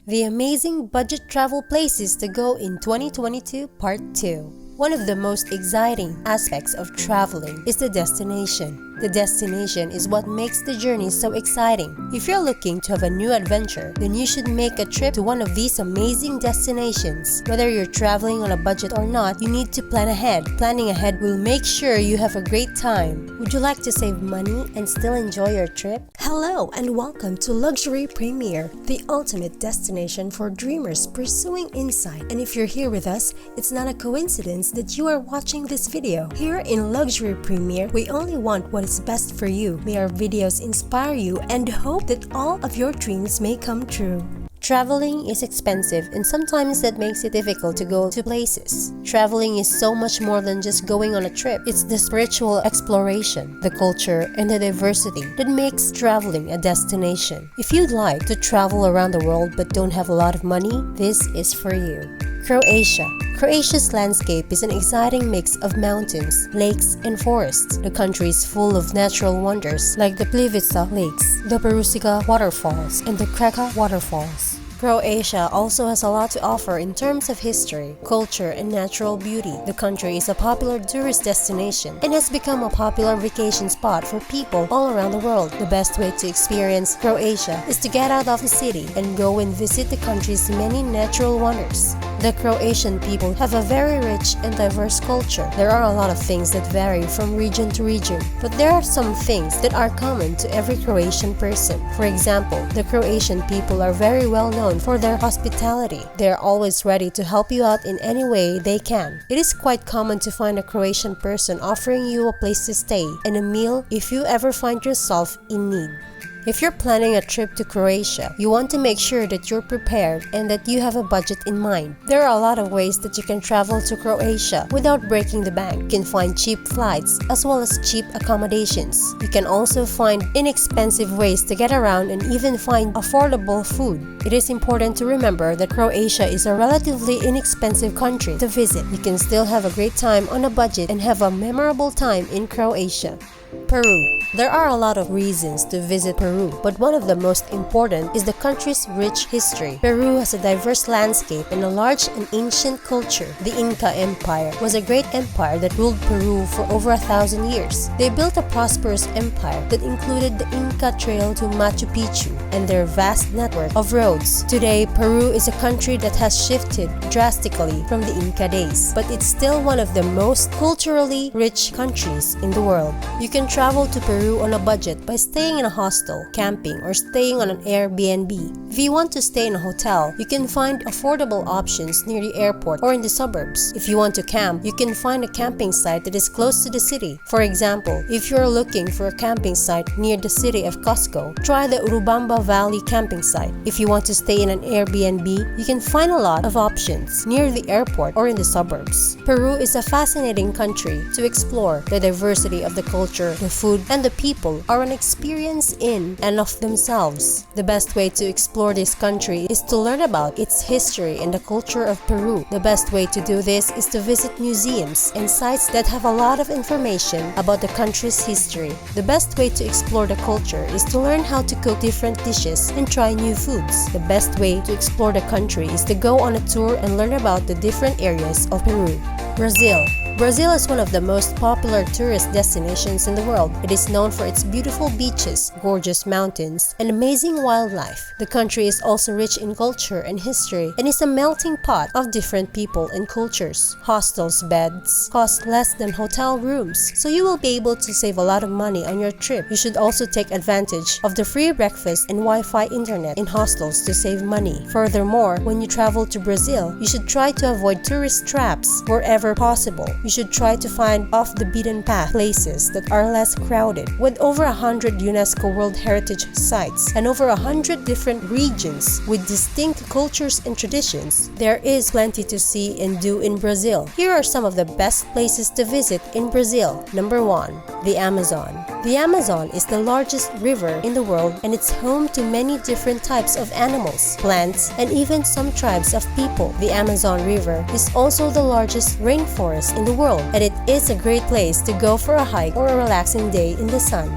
The amazing budget travel places to go in 2022 Part 2. One of the most exciting aspects of traveling is the destination. The destination is what makes the journey so exciting. If you're looking to have a new adventure, then you should make a trip to one of these amazing destinations. Whether you're traveling on a budget or not, you need to plan ahead. Planning ahead will make sure you have a great time. Would you like to save money and still enjoy your trip? Hello and welcome to Luxury Premier, the ultimate destination for dreamers pursuing insight. And if you're here with us, it's not a coincidence that you are watching this video. Here in Luxury Premier, we only want what is best for you. May our videos inspire you and hope that all of your dreams may come true. Traveling is expensive and sometimes that makes it difficult to go to places. Traveling is so much more than just going on a trip. It's the spiritual exploration, the culture, and the diversity that makes traveling a destination. If you'd like to travel around the world but don't have a lot of money, this is for you. Croatia. Croatia's landscape is an exciting mix of mountains, lakes, and forests. The country is full of natural wonders like the Plivica Lakes, the Perusica Waterfalls, and the Kraka Waterfalls. Croatia also has a lot to offer in terms of history, culture, and natural beauty. The country is a popular tourist destination and has become a popular vacation spot for people all around the world. The best way to experience Croatia is to get out of the city and go and visit the country's many natural wonders. The Croatian people have a very rich and diverse culture. There are a lot of things that vary from region to region, but there are some things that are common to every Croatian person. For example, the Croatian people are very well known for their hospitality. They are always ready to help you out in any way they can. It is quite common to find a Croatian person offering you a place to stay and a meal if you ever find yourself in need. If you're planning a trip to Croatia, you want to make sure that you're prepared and that you have a budget in mind. There are a lot of ways that you can travel to Croatia without breaking the bank. You can find cheap flights as well as cheap accommodations. You can also find inexpensive ways to get around and even find affordable food. It is important to remember that Croatia is a relatively inexpensive country to visit. You can still have a great time on a budget and have a memorable time in Croatia. Peru. There are a lot of reasons to visit Peru, but one of the most important is the country's rich history. Peru has a diverse landscape and a large and ancient culture. The Inca Empire was a great empire that ruled Peru for over 1,000 years. They built a prosperous empire that included the Inca Trail to Machu Picchu and their vast network of roads. Today, Peru is a country that has shifted drastically from the Inca days, but it's still one of the most culturally rich countries in the world. You can travel to Peru on a budget by staying in a hostel, camping, or staying on an Airbnb. If you want to stay in a hotel, you can find affordable options near the airport or in the suburbs. If you want to camp, you can find a camping site that is close to the city. For example, if you're looking for a camping site near the city of Cusco, try the Urubamba Valley camping site. If you want to stay in an Airbnb, you can find a lot of options near the airport or in the suburbs. Peru is a fascinating country to explore. The diversity of the culture, the food, and the people are an experience in and of themselves. The best way to explore this country is to learn about its history and the culture of Peru. The best way to do this is to visit museums and sites that have a lot of information about the country's history. The best way to explore the culture is to learn how to cook different dishes and try new foods. The best way to explore the country is to go on a tour and learn about the different areas of Peru. Brazil. Brazil is one of the most popular tourist destinations in the world. It is known for its beautiful beaches, gorgeous mountains, and amazing wildlife. The country is also rich in culture and history and is a melting pot of different people and cultures. Hostels beds cost less than hotel rooms, so you will be able to save a lot of money on your trip. You should also take advantage of the free breakfast and Wi-Fi internet in hostels to save money. Furthermore, when you travel to Brazil, you should try to avoid tourist traps wherever possible. You should try to find off-the-beaten-path places that are less crowded. With over 100 UNESCO World Heritage Sites and over 100 different regions with distinct cultures and traditions, there is plenty to see and do in Brazil. Here are some of the best places to visit in Brazil. Number 1. The Amazon. The Amazon is the largest river in the world and it's home to many different types of animals, plants, and even some tribes of people. The Amazon River is also the largest rainforest in the world, and it is a great place to go for a hike or a relaxing day in the sun.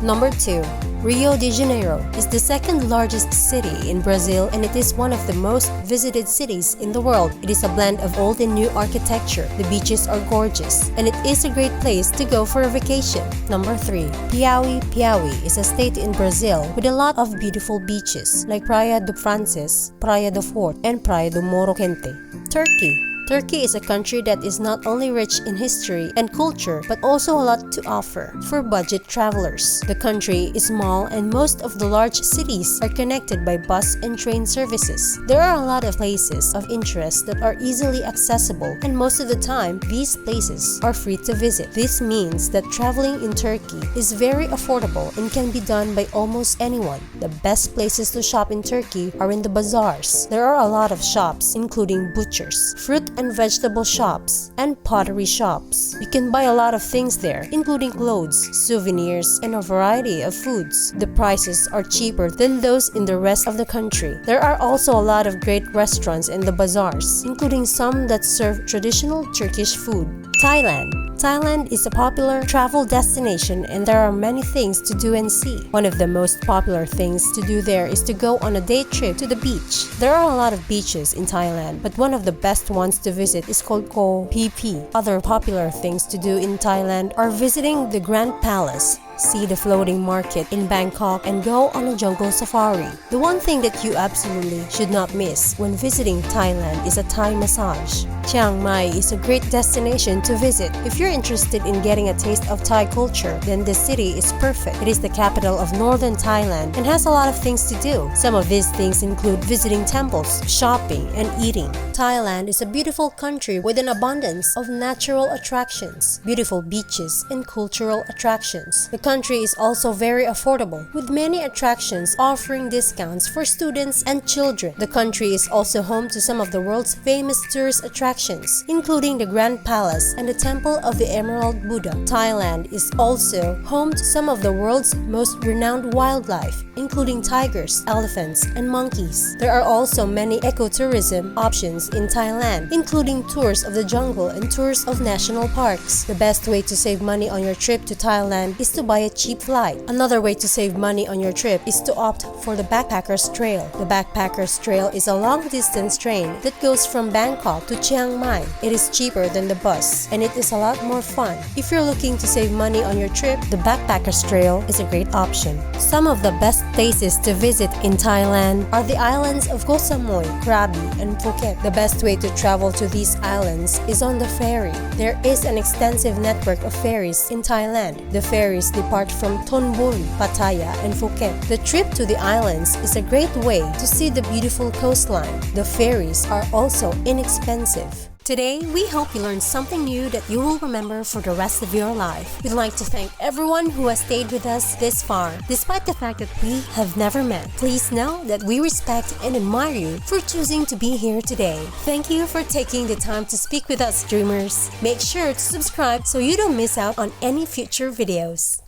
Number 2. Rio de Janeiro is the second largest city in Brazil, and it is one of the most visited cities in the world. It is a blend of old and new architecture. The beaches are gorgeous, and it is a great place to go for a vacation. Number 3. Piauí. Piauí is a state in Brazil with a lot of beautiful beaches like Praia do Frances, Praia do Forte, and Praia do Morro Quente. Turkey. Turkey is a country that is not only rich in history and culture but also a lot to offer for budget travelers. The country is small and most of the large cities are connected by bus and train services. There are a lot of places of interest that are easily accessible, and most of the time these places are free to visit. This means that traveling in Turkey is very affordable and can be done by almost anyone. The best places to shop in Turkey are in the bazaars. There are a lot of shops including butchers, fruit and vegetable shops, and pottery shops. You can buy a lot of things there, including clothes, souvenirs, and a variety of foods. The prices are cheaper than those in the rest of the country. There are also a lot of great restaurants in the bazaars, including some that serve traditional Turkish food. Thailand. Thailand is a popular travel destination and there are many things to do and see. One of the most popular things to do there is to go on a day trip to the beach. There are a lot of beaches in Thailand, but one of the best ones to visit is called Koh Phi Phi. Other popular things to do in Thailand are visiting the Grand Palace, see the floating market in Bangkok, and go on a jungle safari. The one thing that you absolutely should not miss when visiting Thailand is a Thai massage. Chiang Mai is a great destination to visit. If you're interested in getting a taste of Thai culture, then this city is perfect. It is the capital of northern Thailand and has a lot of things to do. Some of these things include visiting temples, shopping, and eating. Thailand is a beautiful country with an abundance of natural attractions, beautiful beaches, and cultural attractions. The country is also very affordable, with many attractions offering discounts for students and children. The country is also home to some of the world's famous tourist attractions, including the Grand Palace and the Temple of the Emerald Buddha. Thailand is also home to some of the world's most renowned wildlife, including tigers, elephants, and monkeys. There are also many ecotourism options in Thailand, including tours of the jungle and tours of national parks. The best way to save money on your trip to Thailand is to buy a cheap flight. Another way to save money on your trip is to opt for the Backpackers Trail. The Backpackers Trail is a long-distance train that goes from Bangkok to Chiang Mai. It is cheaper than the bus, and it is a lot more fun. If you're looking to save money on your trip, the Backpackers Trail is a great option. Some of the best places to visit in Thailand are the islands of Koh Samui, Krabi, and Phuket. The best way to travel to these islands is on the ferry. There is an extensive network of ferries in Thailand. The ferries depart from Thonburi, Pattaya, and Phuket. The trip to the islands is a great way to see the beautiful coastline. The ferries are also inexpensive. Today, we hope you learned something new that you will remember for the rest of your life. We'd like to thank everyone who has stayed with us this far. Despite the fact that we have never met, please know that we respect and admire you for choosing to be here today. Thank you for taking the time to speak with us, dreamers. Make sure to subscribe so you don't miss out on any future videos.